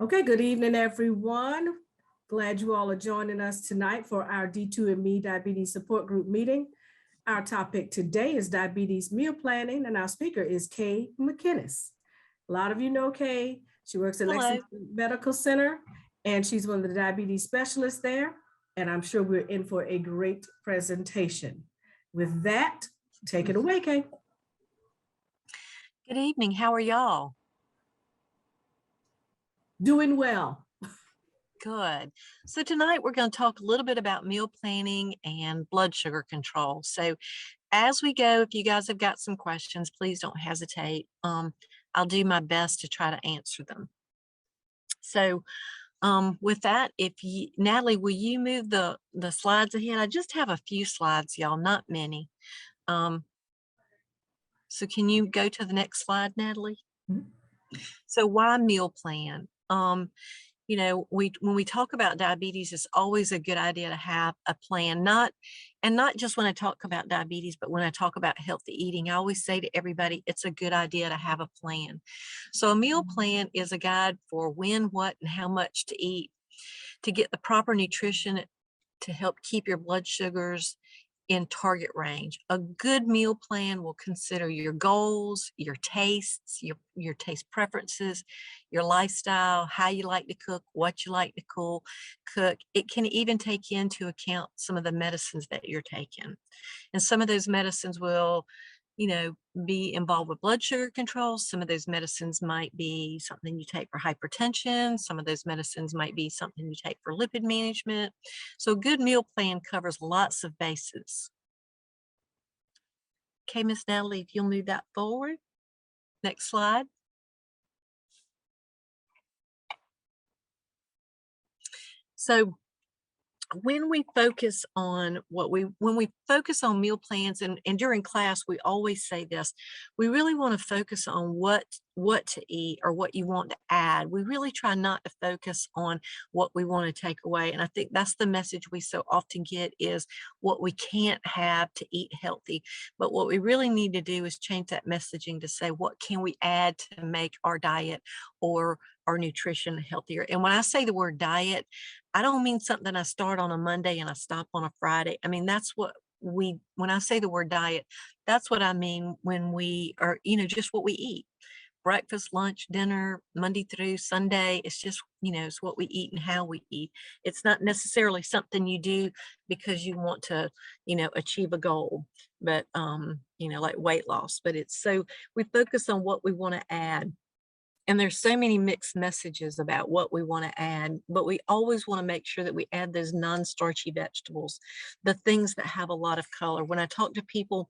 Okay, good evening, everyone. Glad you all are joining us tonight for our D2Me Diabetes Support Group meeting. Our topic today is diabetes meal planning, and our speaker is Kay McInnes. A lot of you know Kay. She works at Hello. Lexington Medical Center, and she's one of the diabetes specialists there. And I'm sure we're in for a great presentation. With that, take it away, Kay. Good evening. How are y'all? Doing well. Good. So tonight we're going to talk a little bit about meal planning and blood sugar control. So as we go, if you guys have got some questions, please don't hesitate. I'll do my best to try to answer them. So with that, Natalie, will you move the slides ahead? I just have a few slides, y'all, not many. So can you go to the next slide, Natalie? Mm-hmm. So why meal plan? You know, when we talk about diabetes, it's always a good idea to have a plan, not just when I talk about diabetes, but when I talk about healthy eating. I always say to everybody, it's a good idea to have a plan. So a meal plan is a guide for when, what, and how much to eat to get the proper nutrition to help keep your blood sugars in target range. A good meal plan will consider your goals, your tastes, your taste preferences, your lifestyle, how you like to cook, what you like to cook. It can even take into account some of the medicines that you're taking. And some of those medicines will, be involved with blood sugar control. Some of those medicines might be something you take for hypertension. Some of those medicines might be something you take for lipid management. So a good meal plan covers lots of bases. Okay, Miss Natalie, if you'll move that forward. Next slide. So when we focus on meal plans, and during class we always say this, we really want to focus on what to eat or what you want to add. We really try not to focus on what we want to take away, and I think that's the message we so often get, is what we can't have to eat healthy. But what we really need to do is change that messaging to say, what can we add to make our diet or our nutrition healthier? And when I say the word diet, I don't mean something I start on a Monday and I stop on a Friday. I mean, that's what when I say the word diet, that's what I mean when we are, just what we eat. Breakfast, lunch, dinner, Monday through Sunday. It's just, it's what we eat and how we eat. It's not necessarily something you do because you want to, achieve a goal, but, like weight loss. But so we focus on what we want to add. And there's so many mixed messages about what we want to add, but we always want to make sure that we add those non-starchy vegetables, the things that have a lot of color. When I talk to people,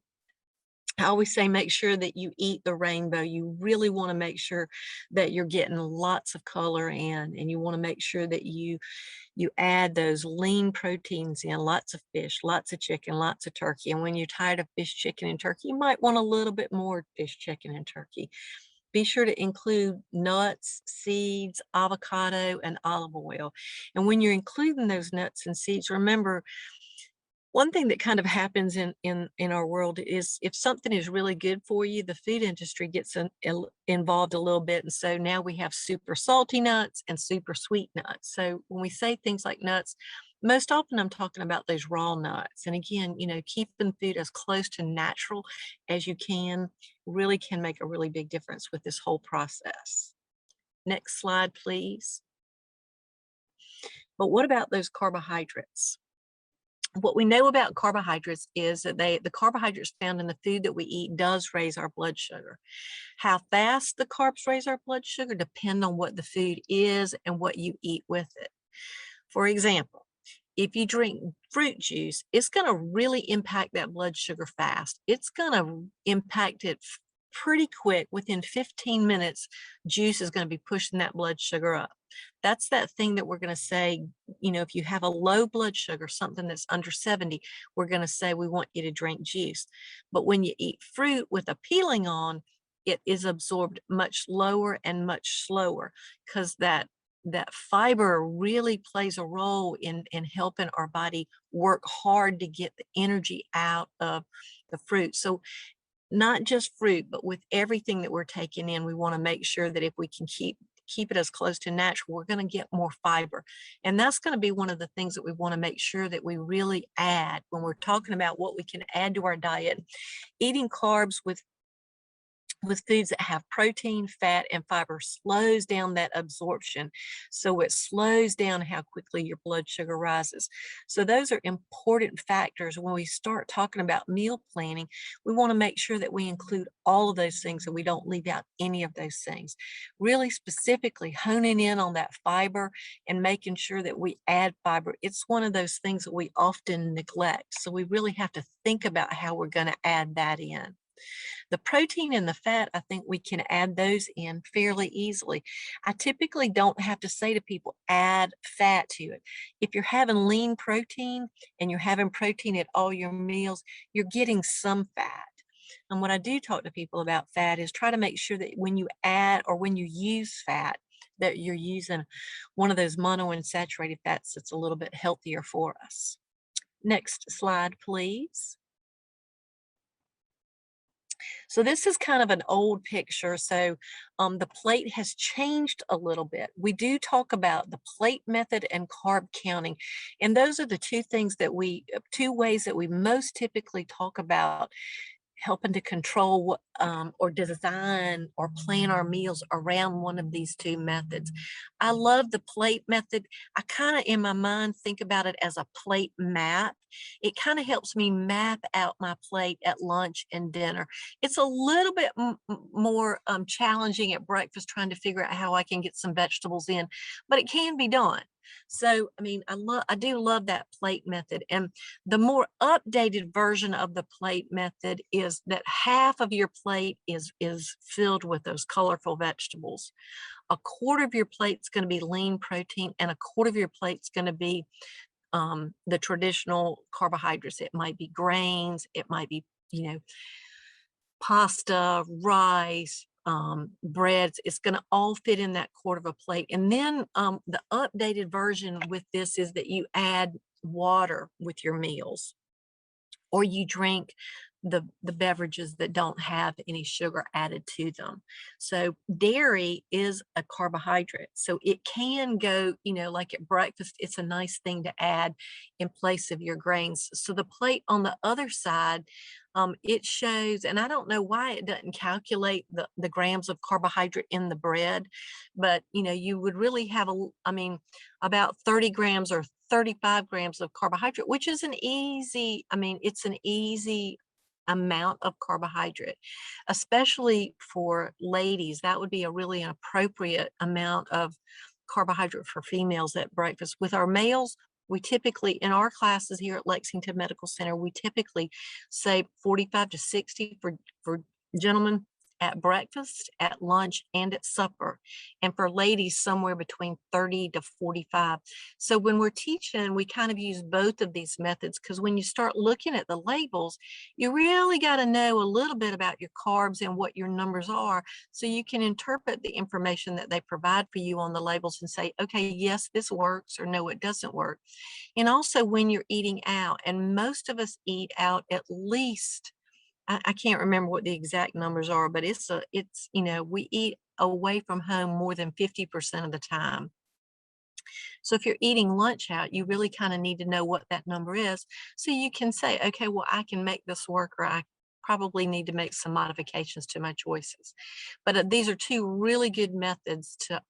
I always say, make sure that you eat the rainbow. You really want to make sure that you're getting lots of color in, and you want to make sure that you add those lean proteins in, lots of fish, lots of chicken, lots of turkey. And when you're tired of fish, chicken, and turkey, you might want a little bit more fish, chicken, and turkey. Be sure to include nuts, seeds, avocado, and olive oil. And when you're including those nuts and seeds, remember, one thing that kind of happens in our world is, if something is really good for you, the food industry gets involved a little bit. And so now we have super salty nuts and super sweet nuts. So when we say things like nuts, most often I'm talking about those raw nuts. And again, keeping food as close to natural as you can really can make a really big difference with this whole process. Next slide, please. But what about those carbohydrates? What we know about carbohydrates is that the carbohydrates found in the food that we eat does raise our blood sugar. How fast the carbs raise our blood sugar depend on what the food is and what you eat with it. For example, if you drink fruit juice, it's going to really impact that blood sugar fast. It's going to impact it pretty quick. Within 15 minutes, juice is going to be pushing that blood sugar up. That's that thing that we're going to say, if you have a low blood sugar, something that's under 70, we're going to say we want you to drink juice. But when you eat fruit with a peeling on, it is absorbed much lower and much slower, because that fiber really plays a role in helping our body work hard to get the energy out of the fruit. So not just fruit, but with everything that we're taking in, we want to make sure that if we can keep keep it as close to natural, we're going to get more fiber. And that's going to be one of the things that we want to make sure that we really add when we're talking about what we can add to our diet. Eating carbs with foods that have protein, fat, and fiber slows down that absorption. So it slows down how quickly your blood sugar rises. So those are important factors when we start talking about meal planning. We want to make sure that we include all of those things and we don't leave out any of those things. Really specifically honing in on that fiber and making sure that we add fiber. It's one of those things that we often neglect. So we really have to think about how we're going to add that in. The protein and the fat, I think we can add those in fairly easily. I typically don't have to say to people, add fat to it. If you're having lean protein and you're having protein at all your meals, you're getting some fat. And what I do talk to people about fat is try to make sure that when you add or when you use fat, that you're using one of those monounsaturated fats that's a little bit healthier for us. Next slide, please. So this is kind of an old picture. So the plate has changed a little bit. We do talk about the plate method and carb counting. And those are the two ways that we most typically talk about helping to control or design or plan our meals around one of these two methods. I love the plate method. I kind of in my mind think about it as a plate map. It kind of helps me map out my plate at lunch and dinner. It's a little bit more challenging at breakfast trying to figure out how I can get some vegetables in, but it can be done. So, I mean, I do love that plate method. And the more updated version of the plate method is that half of your plate is filled with those colorful vegetables. A quarter of your plate's going to be lean protein, and a quarter of your plate's going to be the traditional carbohydrates. It might be grains, it might be, pasta, rice, breads. It's going to all fit in that quarter of a plate. And then the updated version with this is that you add water with your meals, or you drink the beverages that don't have any sugar added to them. So dairy is a carbohydrate. So it can go, like at breakfast, it's a nice thing to add in place of your grains. So the plate on the other side, it shows, and I don't know why it doesn't calculate the grams of carbohydrate in the bread, but you would really have about 30 grams or 35 grams of carbohydrate, which is it's an easy amount of carbohydrate, especially for ladies. That would be a really appropriate amount of carbohydrate for females at breakfast. With our males, we typically, in our classes here at Lexington Medical Center, we typically say 45 to 60 for gentlemen at breakfast, at lunch, and at supper. And for ladies, somewhere between 30 to 45. So when we're teaching, we kind of use both of these methods, because when you start looking at the labels, you really got to know a little bit about your carbs and what your numbers are, so you can interpret the information that they provide for you on the labels and say, okay, yes, this works, or no, it doesn't work. And also when you're eating out, and most of us eat out at least, I can't remember what the exact numbers are, but we eat away from home more than 50% of the time. So if you're eating lunch out, you really kind of need to know what that number is, so you can say, okay, well, I can make this work, or I probably need to make some modifications to my choices. But these are two really good methods to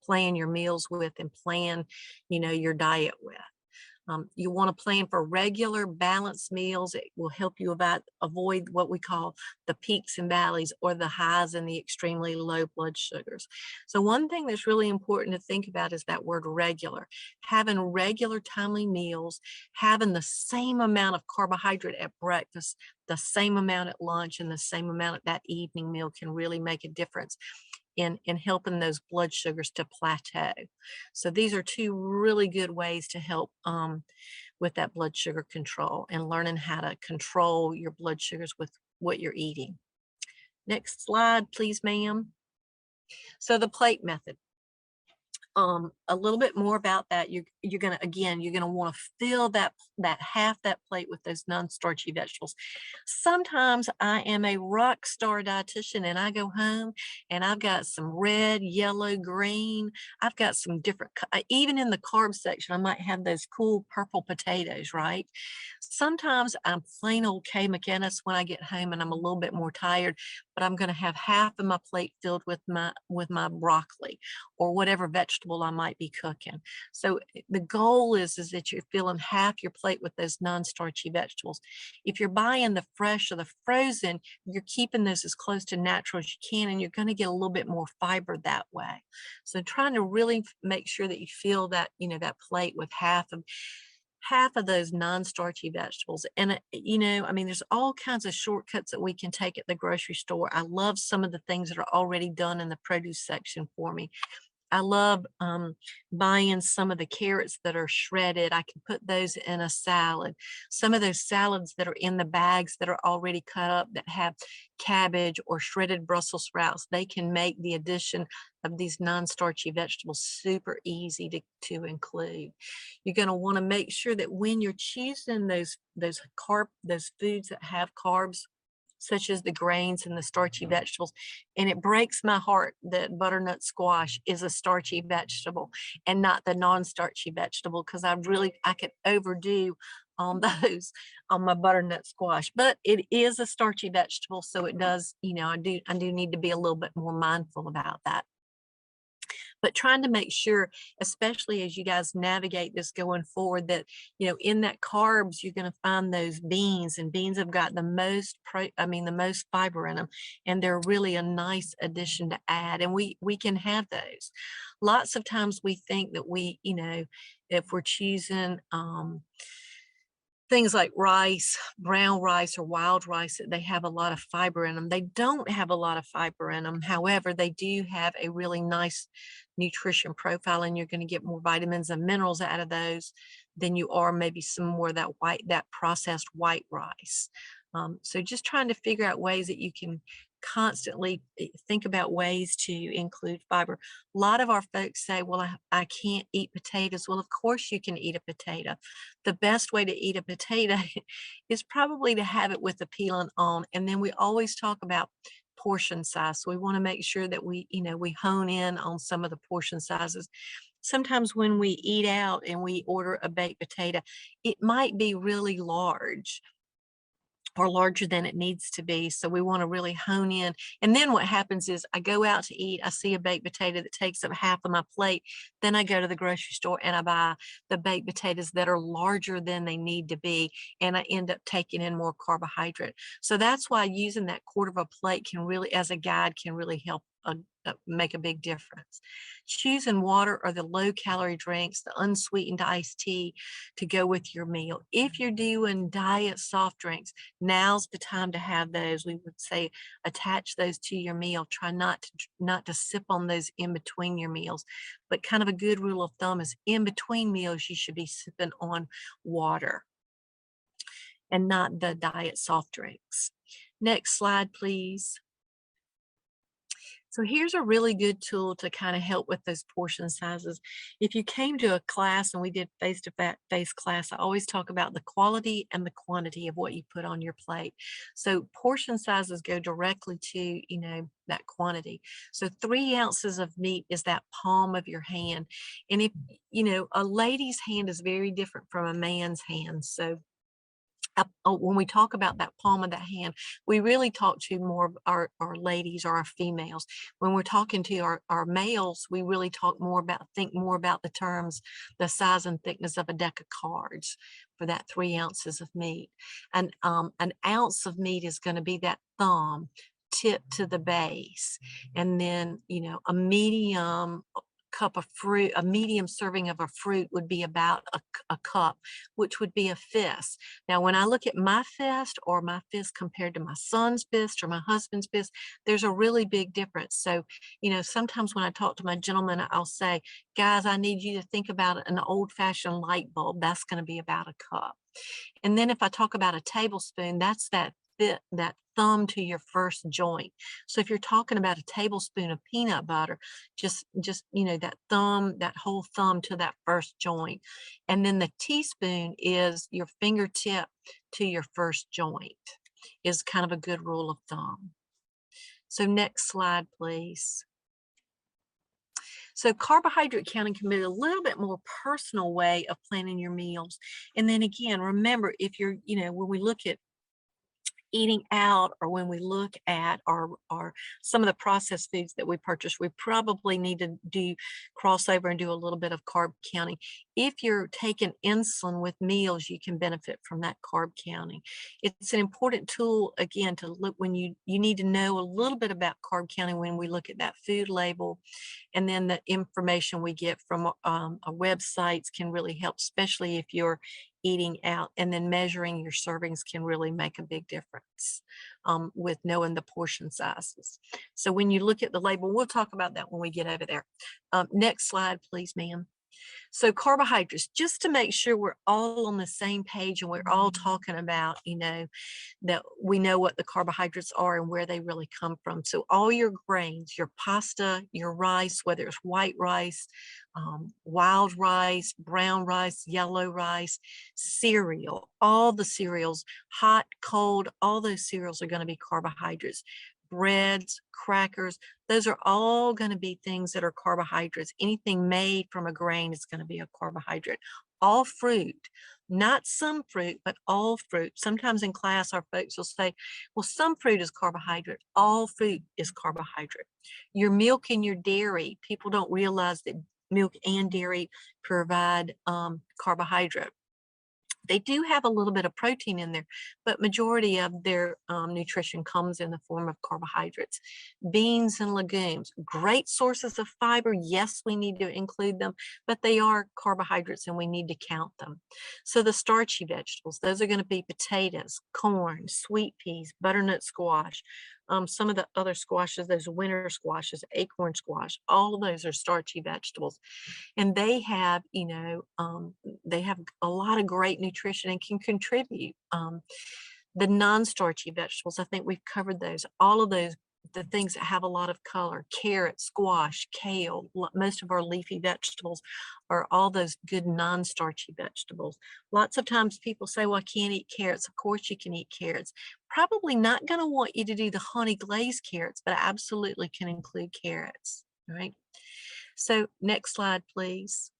plan your meals with and plan, your diet with. You want to plan for regular balanced meals. It will help you avoid what we call the peaks and valleys, or the highs and the extremely low blood sugars. So one thing that's really important to think about is that word regular. Having regular timely meals, having the same amount of carbohydrate at breakfast, the same amount at lunch, and the same amount at that evening meal can really make a difference in helping those blood sugars to plateau. So these are two really good ways to help with that blood sugar control, and learning how to control your blood sugars with what you're eating. Next slide, please, ma'am. So the plate method. A little bit more about that. You're gonna, again, you're gonna want to fill that half that plate with those non-starchy vegetables. Sometimes I am a rock star dietitian and I go home and I've got some red, yellow, green. I've got some different, even in the carb section, I might have those cool purple potatoes, right? Sometimes I'm plain old K McInnes when I get home and I'm a little bit more tired, but I'm going to have half of my plate filled with my broccoli or whatever vegetable I might be cooking. So the goal is that you're filling half your plate with those non-starchy vegetables. If you're buying the fresh or the frozen, you're keeping those as close to natural as you can, and you're going to get a little bit more fiber that way. So trying to really make sure that you fill that, that plate with half of those non-starchy vegetables. And, I mean, there's all kinds of shortcuts that we can take at the grocery store. I love some of the things that are already done in the produce section for me. I love buying some of the carrots that are shredded. I can put those in a salad. Some of those salads that are in the bags that are already cut up that have cabbage or shredded Brussels sprouts, they can make the addition of these non-starchy vegetables super easy to include. You're going to want to make sure that when you're choosing those foods that have carbs, such as the grains and the starchy vegetables. And it breaks my heart that butternut squash is a starchy vegetable and not the non-starchy vegetable, because I could overdo on those on my butternut squash. But it is a starchy vegetable, so it does, I do need to be a little bit more mindful about that. But trying to make sure, especially as you guys navigate this going forward, that, in that carbs, you're going to find those beans, and beans have got the most the most fiber in them, and they're really a nice addition to add. And we can have those. Lots of times we think that if we're choosing, things like rice, brown rice or wild rice, that they have a lot of fiber in them. They don't have a lot of fiber in them. However, they do have a really nice nutrition profile, and you're going to get more vitamins and minerals out of those than you are maybe some more of that processed white rice. So just trying to figure out ways that you can constantly think about ways to include fiber. A lot of our folks say, well, I can't eat potatoes. Well, of course you can eat a potato. The best way to eat a potato is probably to have it with the peeling on. And then we always talk about portion size. So we want to make sure that we hone in on some of the portion sizes. Sometimes when we eat out and we order a baked potato, it might be really large or larger than it needs to be. So we want to really hone in. And then what happens is I go out to eat, I see a baked potato that takes up half of my plate. Then I go to the grocery store and I buy the baked potatoes that are larger than they need to be. And I end up taking in more carbohydrate. So that's why using that quarter of a plate can really, as a guide, can really help make a big difference. Choosing water or the low calorie drinks, the unsweetened iced tea to go with your meal. If you're doing diet soft drinks, now's the time to have those. We would say attach those to your meal. Try not to sip on those in between your meals. But kind of a good rule of thumb is in between meals, you should be sipping on water and not the diet soft drinks. Next slide, please. So here's a really good tool to kind of help with those portion sizes. If you came to a class and we did face-to-face class, I always talk about the quality and the quantity of what you put on your plate. So portion sizes go directly to, that quantity. So 3 ounces of meat is that palm of your hand. And if, a lady's hand is very different from a man's hand. So when we talk about that palm of that hand, we really talk to more of our ladies or our females. When we're talking to our males, we really think more about the terms, the size and thickness of a deck of cards for that 3 ounces of meat. And an ounce of meat is going to be that thumb tip to the base. And then, a medium cup of fruit, a medium serving of a fruit would be about a cup, which would be a fist. Now, when I look at my fist or my fist compared to my son's fist or my husband's fist, there's a really big difference. So, sometimes when I talk to my gentlemen, I'll say, guys, I need you to think about an old-fashioned light bulb. That's going to be about a cup. And then if I talk about a tablespoon, that's that thumb to your first joint. So if you're talking about a tablespoon of peanut butter, just that thumb, that whole thumb to that first joint. And then the teaspoon is your fingertip to your first joint, is kind of a good rule of thumb. So next slide, please. So carbohydrate counting can be a little bit more personal way of planning your meals. And then again, remember, if you're, when we look at eating out, or when we look at our some of the processed foods that we purchase, we probably need to do crossover and do a little bit of carb counting. If you're taking insulin with meals, you can benefit from that carb counting. It's an important tool, again, to look when you need to know a little bit about carb counting when we look at that food label. And then the information we get from websites can really help, especially if you're eating out, and then measuring your servings can really make a big difference with knowing the portion sizes. So when you look at the label, we'll talk about that when we get over there. Next slide, please, ma'am. So carbohydrates, just to make sure we're all on the same page and we're all talking about, that we know what the carbohydrates are and where they really come from. So all your grains, your pasta, your rice, whether it's white rice, wild rice, brown rice, yellow rice, cereal, all the cereals, hot, cold, all those cereals are going to be carbohydrates. Breads, crackers, those are all going to be things that are carbohydrates. Anything made from a grain is going to be a carbohydrate. All fruit, not some fruit, but all fruit. Sometimes in class, our folks will say, well, some fruit is carbohydrate. All fruit is carbohydrate. Your milk and your dairy, people don't realize that milk and dairy provide carbohydrate. They do have a little bit of protein in there, but majority of their nutrition comes in the form of carbohydrates. Beans and legumes, great sources of fiber. Yes, we need to include them, but they are carbohydrates and we need to count them. So the starchy vegetables, those are going to be potatoes, corn, sweet peas, butternut squash, some of the other squashes, those winter squashes, acorn squash, all of those are starchy vegetables. And they have, they have a lot of great nutrition and can contribute. The non-starchy vegetables, I think we've covered those. All of those, the things that have a lot of color, carrot, squash, kale, most of our leafy vegetables are all those good non-starchy vegetables. Lots of times people say, well, I can't eat carrots. Of course you can eat carrots. Probably not going to want you to do the honey glazed carrots, but I absolutely can include carrots, right? So next slide, please.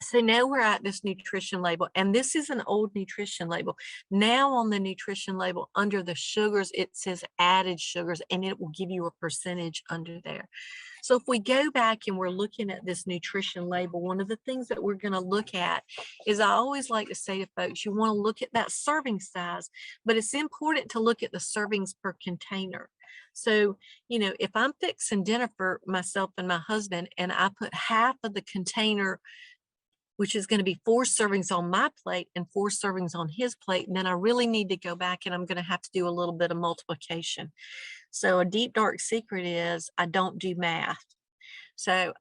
So now we're at this nutrition label, and this is an old nutrition label. Now on the nutrition label, under the sugars, it says added sugars, and it will give you a percentage under there. So if we go back and we're looking at this nutrition label, one of the things that we're going to look at is, I always like to say to folks, you want to look at that serving size, but it's important to look at the servings per container. So, if I'm fixing dinner for myself and my husband, and I put half of the container, which is going to be 4 servings on my plate and 4 servings on his plate, and then I really need to go back and I'm going to have to do a little bit of multiplication. So a deep, dark secret is I don't do math. So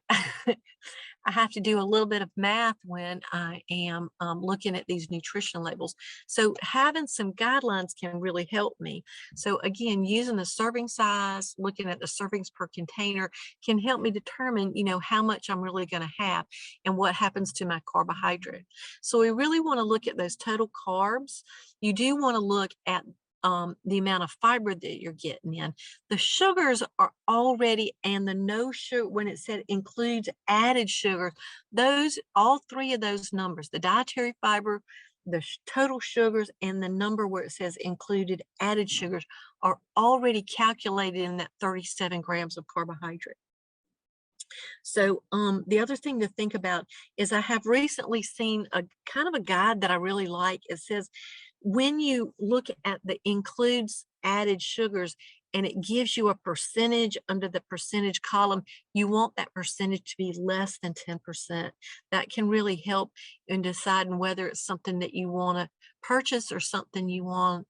I have to do a little bit of math when I am looking at these nutrition labels. So having some guidelines can really help me. So again, using the serving size, looking at the servings per container can help me determine, how much I'm really going to have and what happens to my carbohydrate. So we really want to look at those total carbs. You do want to look at the amount of fiber that you're getting in. The sugars are already, and the no sugar, when it said includes added sugar, those, all 3 of those numbers, the dietary fiber, the total sugars, and the number where it says included added sugars, are already calculated in that 37 grams of carbohydrate. So the other thing to think about is, I have recently seen a kind of a guide that I really like. It says, when you look at the includes added sugars and it gives you a percentage under the percentage column, you want that percentage to be less than 10%. That can really help in deciding whether it's something that you want to purchase or something you want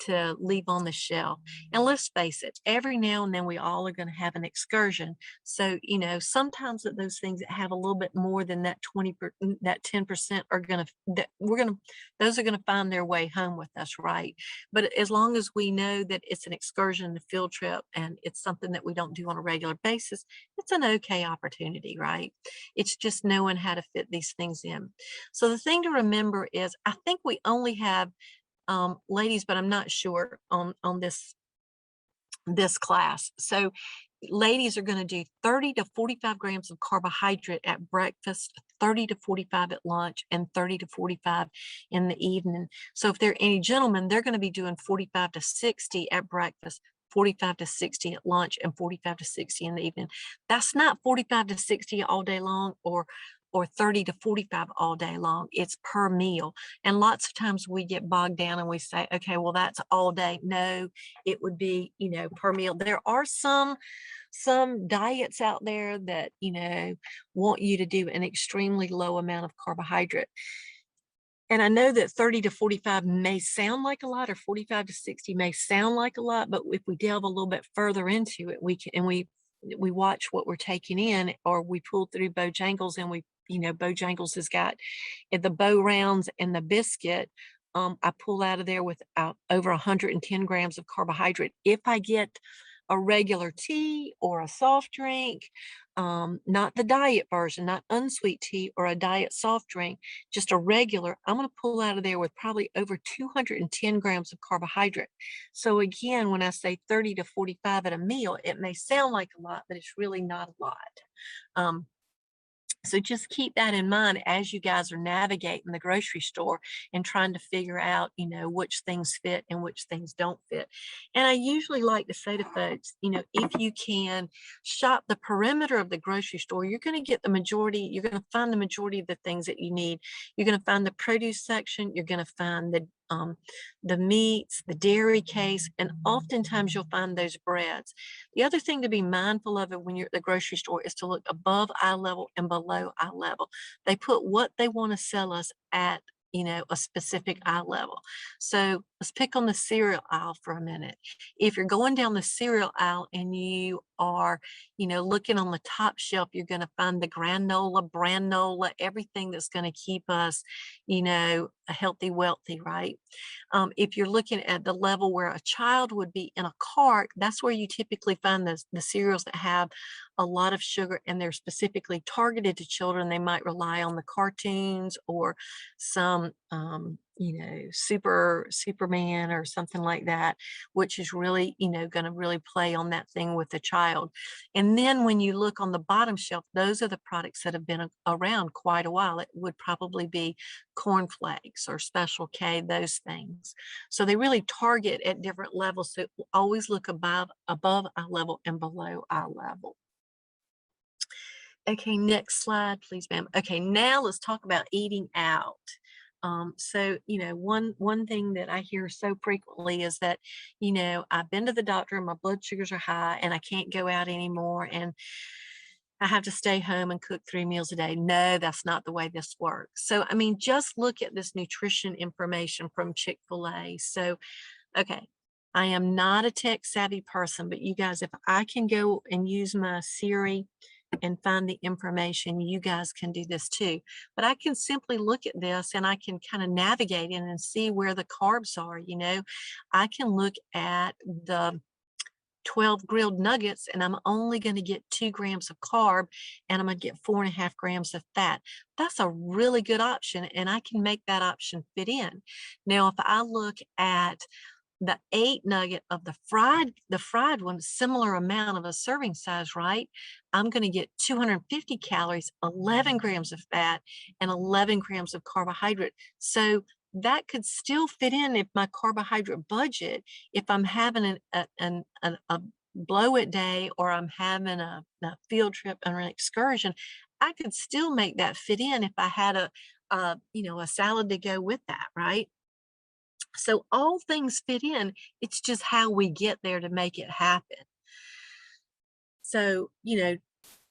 to leave on the shelf. And let's face it, every now and then we all are going to have an excursion. So, sometimes that those things that have a little bit more than that 10% are going to, those are going to find their way home with us, right? But as long as we know that it's an excursion, a field trip, and it's something that we don't do on a regular basis, it's an okay opportunity, right? It's just knowing how to fit these things in. So the thing to remember is, I think we only have ladies, but I'm not sure on this class. So ladies are going to do 30 to 45 grams of carbohydrate at breakfast, 30 to 45 at lunch, and 30 to 45 in the evening. So if there are any gentlemen, they're going to be doing 45 to 60 at breakfast, 45 to 60 at lunch, and 45 to 60 in the evening. That's not 45 to 60 all day long, or 30 to 45 all day long. It's per meal. And lots of times we get bogged down and we say, okay, well, that's all day. No, it would be, per meal. There are some diets out there that, want you to do an extremely low amount of carbohydrate. And I know that 30 to 45 may sound like a lot, or 45 to 60 may sound like a lot, but if we delve a little bit further into it, we watch what we're taking in, or we pull through Bojangles, and Bojangles has got the bow rounds and the biscuit. I pull out of there with over 110 grams of carbohydrate. If I get a regular tea or a soft drink, not the diet version, not unsweet tea or a diet soft drink, just a regular, I'm going to pull out of there with probably over 210 grams of carbohydrate. So again, when I say 30 to 45 at a meal, it may sound like a lot, but it's really not a lot. So just keep that in mind as you guys are navigating the grocery store and trying to figure out, which things fit and which things don't fit. And I usually like to say to folks, if you can shop the perimeter of the grocery store, you're going to find the majority of the things that you need. You're going to find the produce section. You're going to find the meats, the dairy case, and oftentimes you'll find those breads. The other thing to be mindful of it when you're at the grocery store is to look above eye level and below eye level. They put what they want to sell us at a specific eye level. So let's pick on the cereal aisle for a minute. If you're going down the cereal aisle and you are, looking on the top shelf, you're going to find the granola, everything that's going to keep us, healthy, wealthy, right? If you're looking at the level where a child would be in a cart, that's where you typically find the cereals that have a lot of sugar, and they're specifically targeted to children. They might rely on the cartoons or some, Superman or something like that, which is really, going to really play on that thing with the child. And then when you look on the bottom shelf, those are the products that have been around quite a while. It would probably be cornflakes or Special K, those things. So they really target at different levels. So always look above eye level and below eye level. Okay, next slide, please, ma'am. Okay, now let's talk about eating out. So, one thing that I hear so frequently is that, I've been to the doctor and my blood sugars are high and I can't go out anymore, and I have to stay home and cook 3 meals a day. No, that's not the way this works. So, just look at this nutrition information from Chick-fil-A. So, okay, I am not a tech savvy person, but you guys, if I can go and use my Siri and find the information, you guys can do this too. But I can simply look at this and I can kind of navigate in and see where the carbs are. I can look at the 12 grilled nuggets and I'm only going to get 2 grams of carb, and I'm going to get 4.5 grams of fat. That's a really good option, and I can make that option fit in. Now, if I look at the 8 nugget of the fried one, similar amount of a serving size, right? I'm going to get 250 calories, 11 grams of fat, and 11 grams of carbohydrate. So that could still fit in if my carbohydrate budget, if I'm having a blow it day, or I'm having a field trip or an excursion, I could still make that fit in if I had a salad to go with that, right? So all things fit in. It's just how we get there to make it happen. So,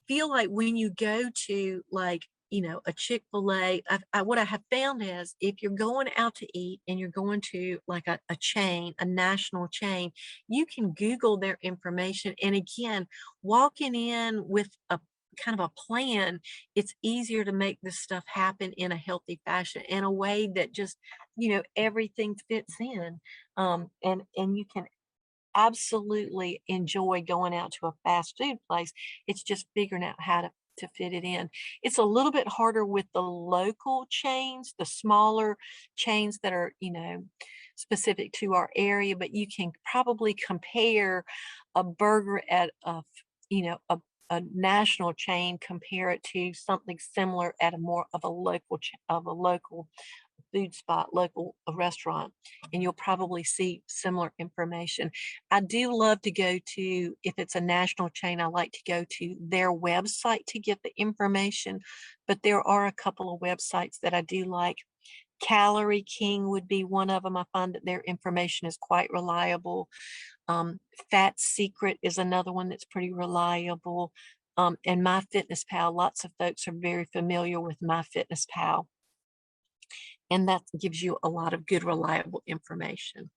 feel like when you go to like a Chick-fil-A. What I have found is if you're going out to eat and you're going to like a chain, a national chain, you can Google their information. And again, walking in with a kind of a plan, it's easier to make this stuff happen in a healthy fashion, in a way that just, everything fits in. And you can absolutely enjoy going out to a fast food place. It's just figuring out how to fit it in. It's a little bit harder with the local chains, the smaller chains that are, specific to our area, but you can probably compare a burger at a national chain, compare it to something similar at a more of a local food spot, local restaurant, and you'll probably see similar information. I do love to go to, if it's a national chain, I like to go to their website to get the information, but there are a couple of websites that I do like. Calorie King would be one of them. I find that their information is quite reliable. Fat Secret is another one that's pretty reliable. And MyFitnessPal, lots of folks are very familiar with MyFitnessPal, and that gives you a lot of good, reliable information.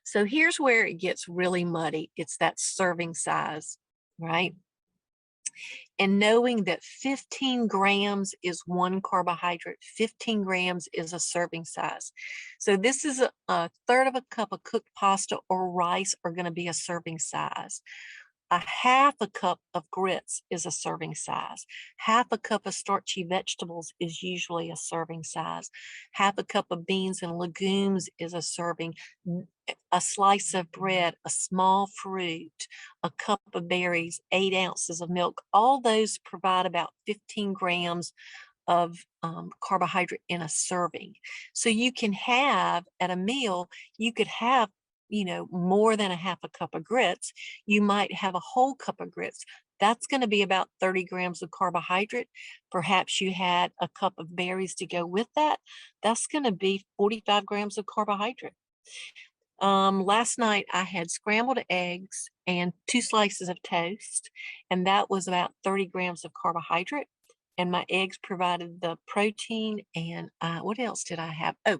So here's where it gets really muddy. It's that serving size, right? And knowing that 15 grams is one carbohydrate, 15 grams is a serving size. So this is a third of a cup of cooked pasta or rice are going to be a serving size. A half a cup of grits is a serving size. Half a cup of starchy vegetables is usually a serving size. Half a cup of beans and legumes is a serving. A slice of bread, a small fruit, a cup of berries, 8 ounces of milk. All those provide about 15 grams of carbohydrate in a serving. So you can have at a meal, you could have more than a half a cup of grits. You might have a whole cup of grits. That's going to be about 30 grams of carbohydrate. Perhaps you had a cup of berries to go with that. That's going to be 45 grams of carbohydrate. Last night I had scrambled eggs and 2 slices of toast, and that was about 30 grams of carbohydrate. And my eggs provided the protein. And what else did I have? Oh,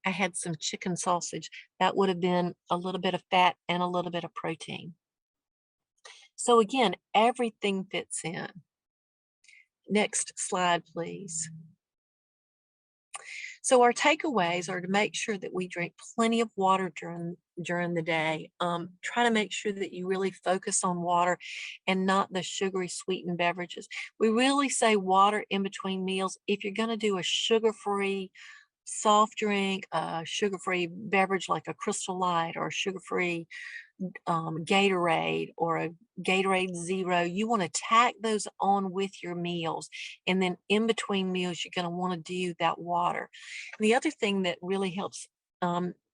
I had some chicken sausage. That would have been a little bit of fat and a little bit of protein. So again, everything fits in. Next slide, please. So our takeaways are to make sure that we drink plenty of water during the day. Try to make sure that you really focus on water and not the sugary sweetened beverages. We really say water in between meals. If you're going to do a sugar-free soft drink, a sugar-free beverage like a Crystal Light or a sugar-free Gatorade or a Gatorade Zero, you want to tack those on with your meals. And then in between meals, you're going to want to do that water. And the other thing that really helps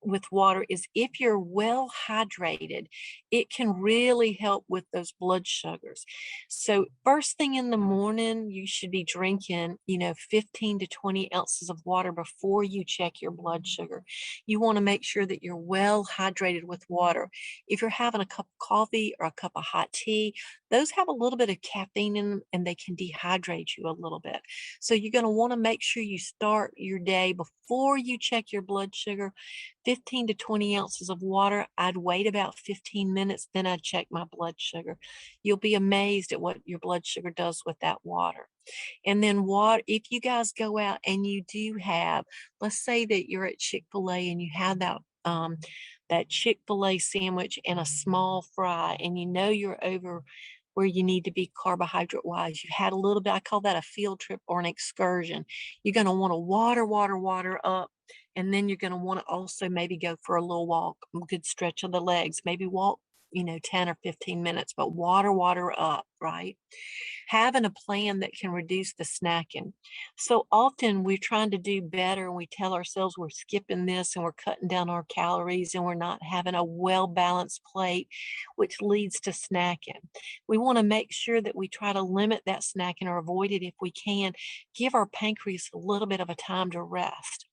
with water is if you're well hydrated, it can really help with those blood sugars. So first thing in the morning, you should be drinking, 15 to 20 ounces of water before you check your blood sugar. You want to make sure that you're well hydrated with water. If you're having a cup of coffee or a cup of hot tea, those have a little bit of caffeine in them and they can dehydrate you a little bit. So you're going to want to make sure you start your day before you check your blood sugar. 15 to 20 ounces of water. I'd wait about 15 minutes, then I'd check my blood sugar. You'll be amazed at what your blood sugar does with that water. And then if you guys go out and you do have, let's say that you're at Chick-fil-A and you have that Chick-fil-A sandwich and a small fry, and you're over where you need to be carbohydrate wise. You had a little bit, I call that a field trip or an excursion. You're going to want to water up. And then you're going to want to also maybe go for a little walk, a good stretch of the legs, maybe walk, 10 or 15 minutes, but water up, right? Having a plan that can reduce the snacking. So often we're trying to do better and we tell ourselves we're skipping this and we're cutting down our calories and we're not having a well-balanced plate, which leads to snacking. We want to make sure that we try to limit that snacking or avoid it if we can. Give our pancreas a little bit of a time to rest.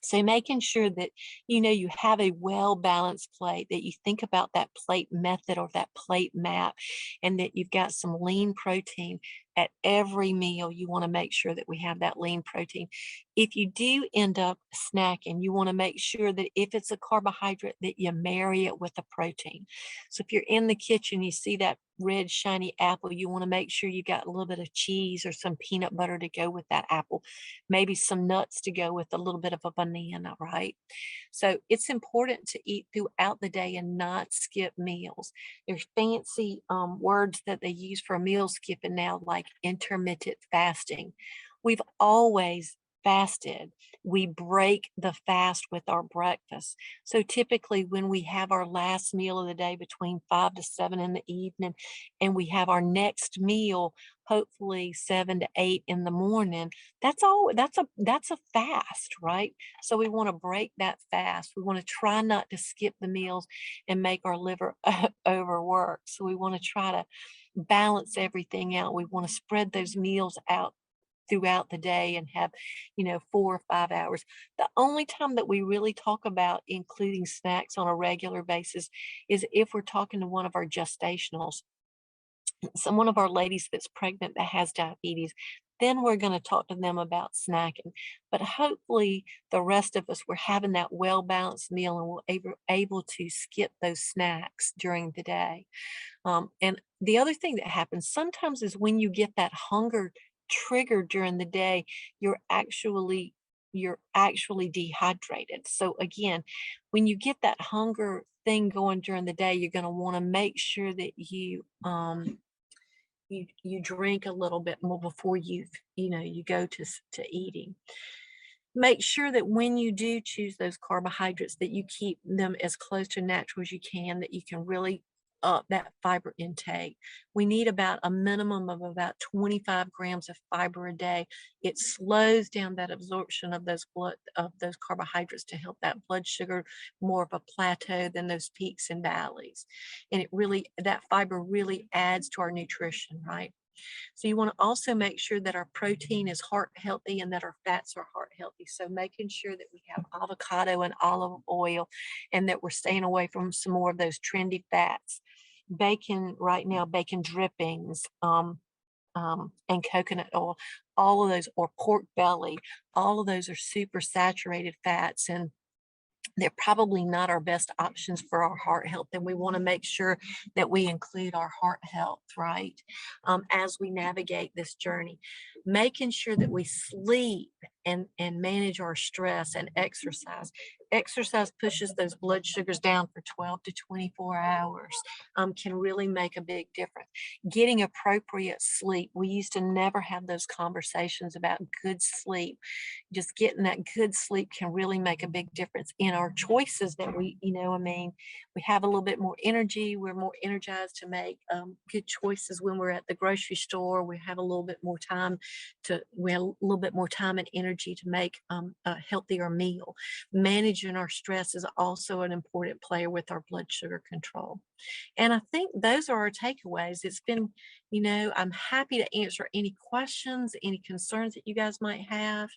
So making sure that, you have a well-balanced plate, that you think about that plate method or that plate map, and that you've got some lean protein at every meal. You want to make sure that we have that lean protein. If you do end up snacking, you want to make sure that if it's a carbohydrate, that you marry it with a protein. So if you're in the kitchen, you see that red shiny apple, you want to make sure you got a little bit of cheese or some peanut butter to go with that apple, maybe some nuts to go with a little bit of a banana, right? So it's important to eat throughout the day and not skip meals. There's fancy words that they use for meal skipping now, like intermittent fasting. We've always fasted. We break the fast with our breakfast. So typically, when we have our last meal of the day between 5 to 7 in the evening, and we have our next meal, hopefully 7 to 8 in the morning, that's a fast, right? So we want to break that fast. We want to try not to skip the meals and make our liver overwork. So we want to try to balance everything out. We want to spread those meals out throughout the day and have, 4 or 5 hours. The only time that we really talk about including snacks on a regular basis is if we're talking to one of our gestationals, one of our ladies that's pregnant that has diabetes. Then we're going to talk to them about snacking. But hopefully the rest of us, we're having that well-balanced meal and we're able to skip those snacks during the day. And the other thing that happens sometimes is when you get that hunger triggered during the day, you're actually dehydrated. So again, when you get that hunger thing going during the day, you're going to want to make sure that you drink a little bit more before you go to eating. Make sure that when you do choose those carbohydrates, that you keep them as close to natural as you can, that you can really up that fiber intake. We need about a minimum of about 25 grams of fiber a day. It slows down that absorption of those carbohydrates to help that blood sugar more of a plateau than those peaks and valleys. And that fiber really adds to our nutrition, right? So you want to also make sure that our protein is heart healthy and that our fats are heart healthy. So making sure that we have avocado and olive oil and that we're staying away from some more of those trendy fats. Bacon right now, bacon drippings, and coconut oil, all of those, or pork belly, all of those are super saturated fats, and they're probably not our best options for our heart health. And we want to make sure that we include our heart health, right? As we navigate this journey, making sure that we sleep and manage our stress and exercise. Exercise pushes those blood sugars down for 12 to 24 hours, can really make a big difference. Getting appropriate sleep. We used to never have those conversations about good sleep. Just getting that good sleep can really make a big difference in our choices that we have a little bit more energy. We're more energized to make good choices when we're at the grocery store. We have a little bit more time and energy to make a healthier meal. Managing our stress is also an important player with our blood sugar control. And I think those are our takeaways. It's been, I'm happy to answer any questions, any concerns that you guys might have.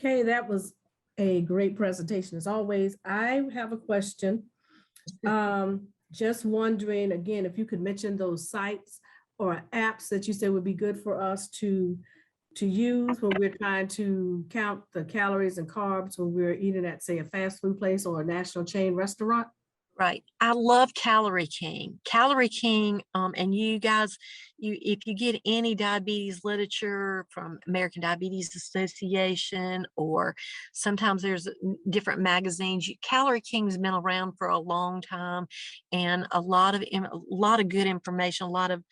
Okay, that was a great presentation as always. I have a question. Just wondering again, if you could mention those sites or apps that you said would be good for us to use when we're trying to count the calories and carbs when we're eating at, say, a fast food place or a national chain restaurant. Right. I love Calorie King. Calorie King, and you guys, if you get any diabetes literature from American Diabetes Association, or sometimes there's different magazines, Calorie King's been around for a long time, and a lot of good information, a lot of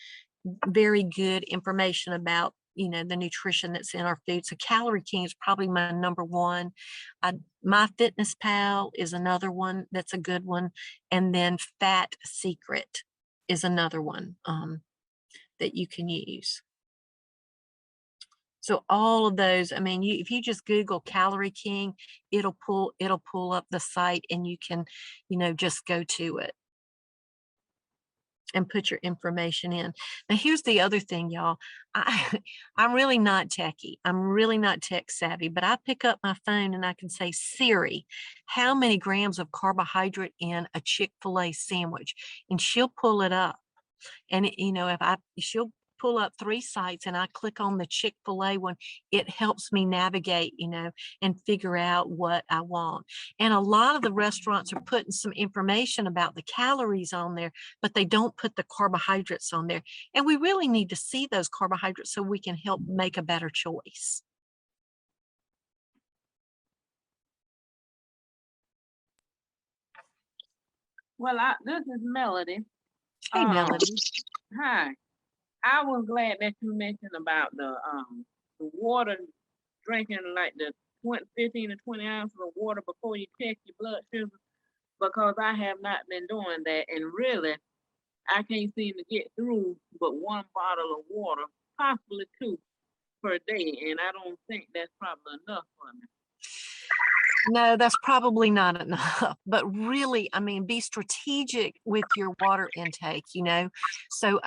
very good information about the nutrition that's in our food. So Calorie King is probably my number one. My Fitness Pal is another one that's a good one, and then Fat Secret is another one that you can use. So all of those, I mean, if you just Google Calorie King, it'll pull up the site, and you can just go to it. and put your information in. Now, here's the other thing, y'all. I'm really not techie. I'm really not tech savvy, but I pick up my phone and I can say, Siri, how many grams of carbohydrate in a Chick-fil-A sandwich? And she'll pull it up. And she'll pull up 3 sites and I click on the Chick-fil-A one, it helps me navigate, and figure out what I want. And a lot of the restaurants are putting some information about the calories on there, but they don't put the carbohydrates on there. And we really need to see those carbohydrates so we can help make a better choice. Well, this is Melody. Hey, Melody. Hi. I was glad that you mentioned about the water, drinking like the 15 to 20 ounces of water before you check your blood sugar, because I have not been doing that, and really I can't seem to get through but 1 bottle of water, possibly 2 per day, and I don't think that's probably enough for me. No, that's probably not enough, but really, be strategic with your water intake, So,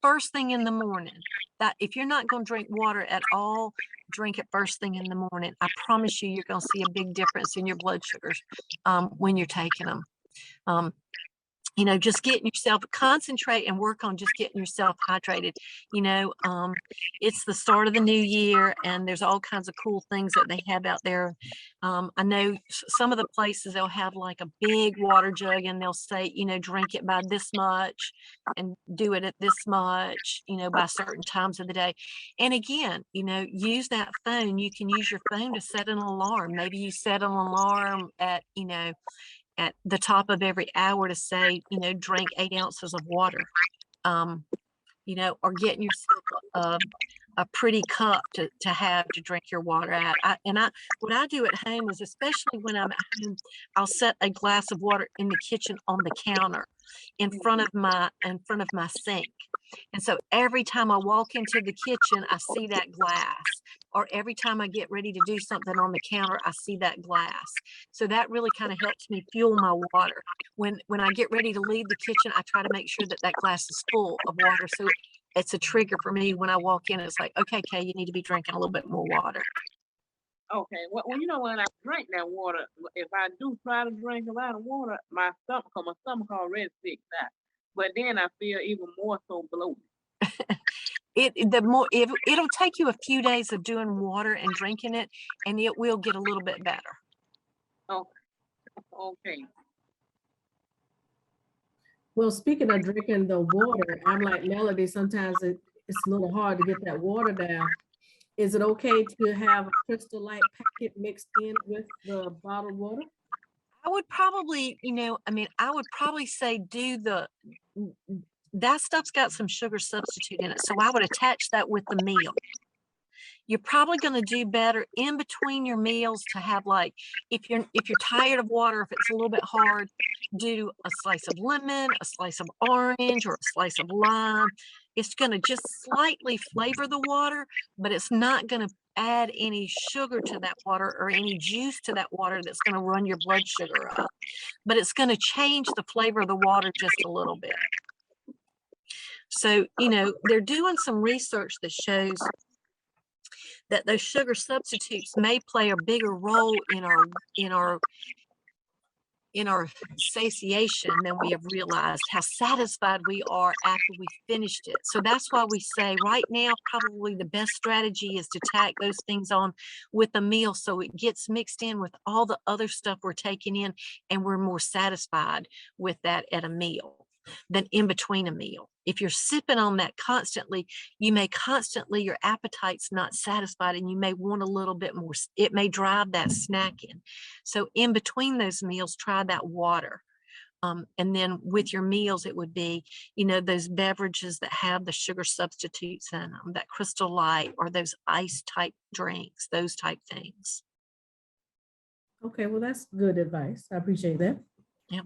first thing in the morning, that if you're not going to drink water at all, drink it first thing in the morning. I promise you're going to see a big difference in your blood sugars when you're taking them. Just getting yourself, concentrate and work on just getting yourself hydrated. It's the start of the new year and there's all kinds of cool things that they have out there. I know some of the places they'll have like a big water jug and they'll say, drink it by this much and do it at this much, by certain times of the day. And again, use that phone. You can use your phone to set an alarm. Maybe you set an alarm at the top of every hour to say, drink 8 ounces of water, or getting yourself a pretty cup to have to drink your water at. What I do at home is, especially when I'm at home, I'll set a glass of water in the kitchen on the counter in front of my sink. And so every time I walk into the kitchen, I see that glass. Or every time I get ready to do something on the counter, I see that glass. So that really kind of helps me fuel my water. When I get ready to leave the kitchen, I try to make sure that glass is full of water. So it's a trigger for me when I walk in. It's like, okay, Kay, you need to be drinking a little bit more water. Okay, well, when I drink that water, if I do try to drink a lot of water, my stomach already sticks out. But then I feel even more so bloated. It'll take you a few days of doing water and drinking it, and it will get a little bit better. Okay. Well, speaking of drinking the water, I'm like Melody, sometimes it's a little hard to get that water down. Is it okay to have a Crystal Light packet mixed in with the bottled water? I would probably, I would probably say that stuff's got some sugar substitute in it. So I would attach that with the meal. You're probably going to do better in between your meals to have, like, if you're tired of water, if it's a little bit hard, do a slice of lemon, a slice of orange, or a slice of lime. It's going to just slightly flavor the water, but it's not going to add any sugar to that water or any juice to that water that's going to run your blood sugar up. But it's going to change the flavor of the water just a little bit. So, they're doing some research that shows that those sugar substitutes may play a bigger role in our satiation than we have realized, how satisfied we are after we finished it. So that's why we say right now, probably the best strategy is to tack those things on with a meal so it gets mixed in with all the other stuff we're taking in, and we're more satisfied with that at a meal than in between a meal. If you're sipping on that constantly, your appetite's not satisfied and you may want a little bit more. It may drive that snacking. So in between those meals, try that water. And then with your meals, it would be, those beverages that have the sugar substitutes in them, that Crystal Light or those ice type drinks, those type things. Okay, well, that's good advice. I appreciate that. Yeah.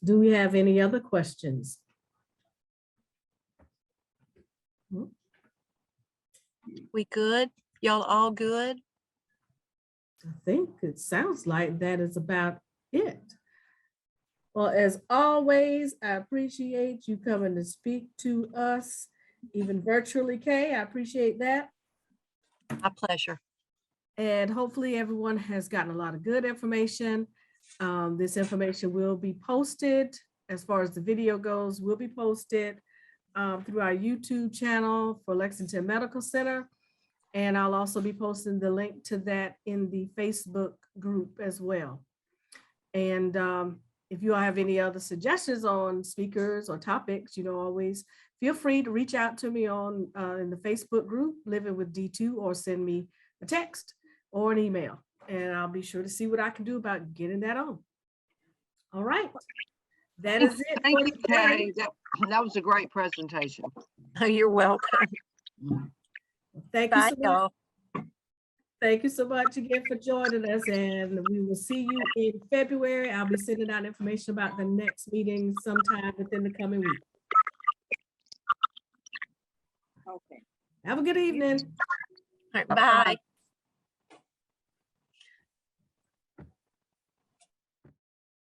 Do we have any other questions? We good? Y'all all good? I think it sounds like that is about it. Well, as always, I appreciate you coming to speak to us, even virtually, Kay. I appreciate that. My pleasure. And hopefully everyone has gotten a lot of good information. This information will be posted, as far as the video goes, will be posted through our YouTube channel for Lexington Medical Center. And I'll also be posting the link to that in the Facebook group as well. And if you all have any other suggestions on speakers or topics, always feel free to reach out to me on in the Facebook group, Living with D2, or send me a text or an email, and I'll be sure to see what I can do about getting that on. All right. That is it. Thank for you, today. Kay. That was a great presentation. Oh, you're welcome. Thank you Bye, so much. y'all. Thank you so much again for joining us, and we will see you in February. I'll be sending out information about the next meeting sometime within the coming week. Okay. Have a good evening. All right, bye.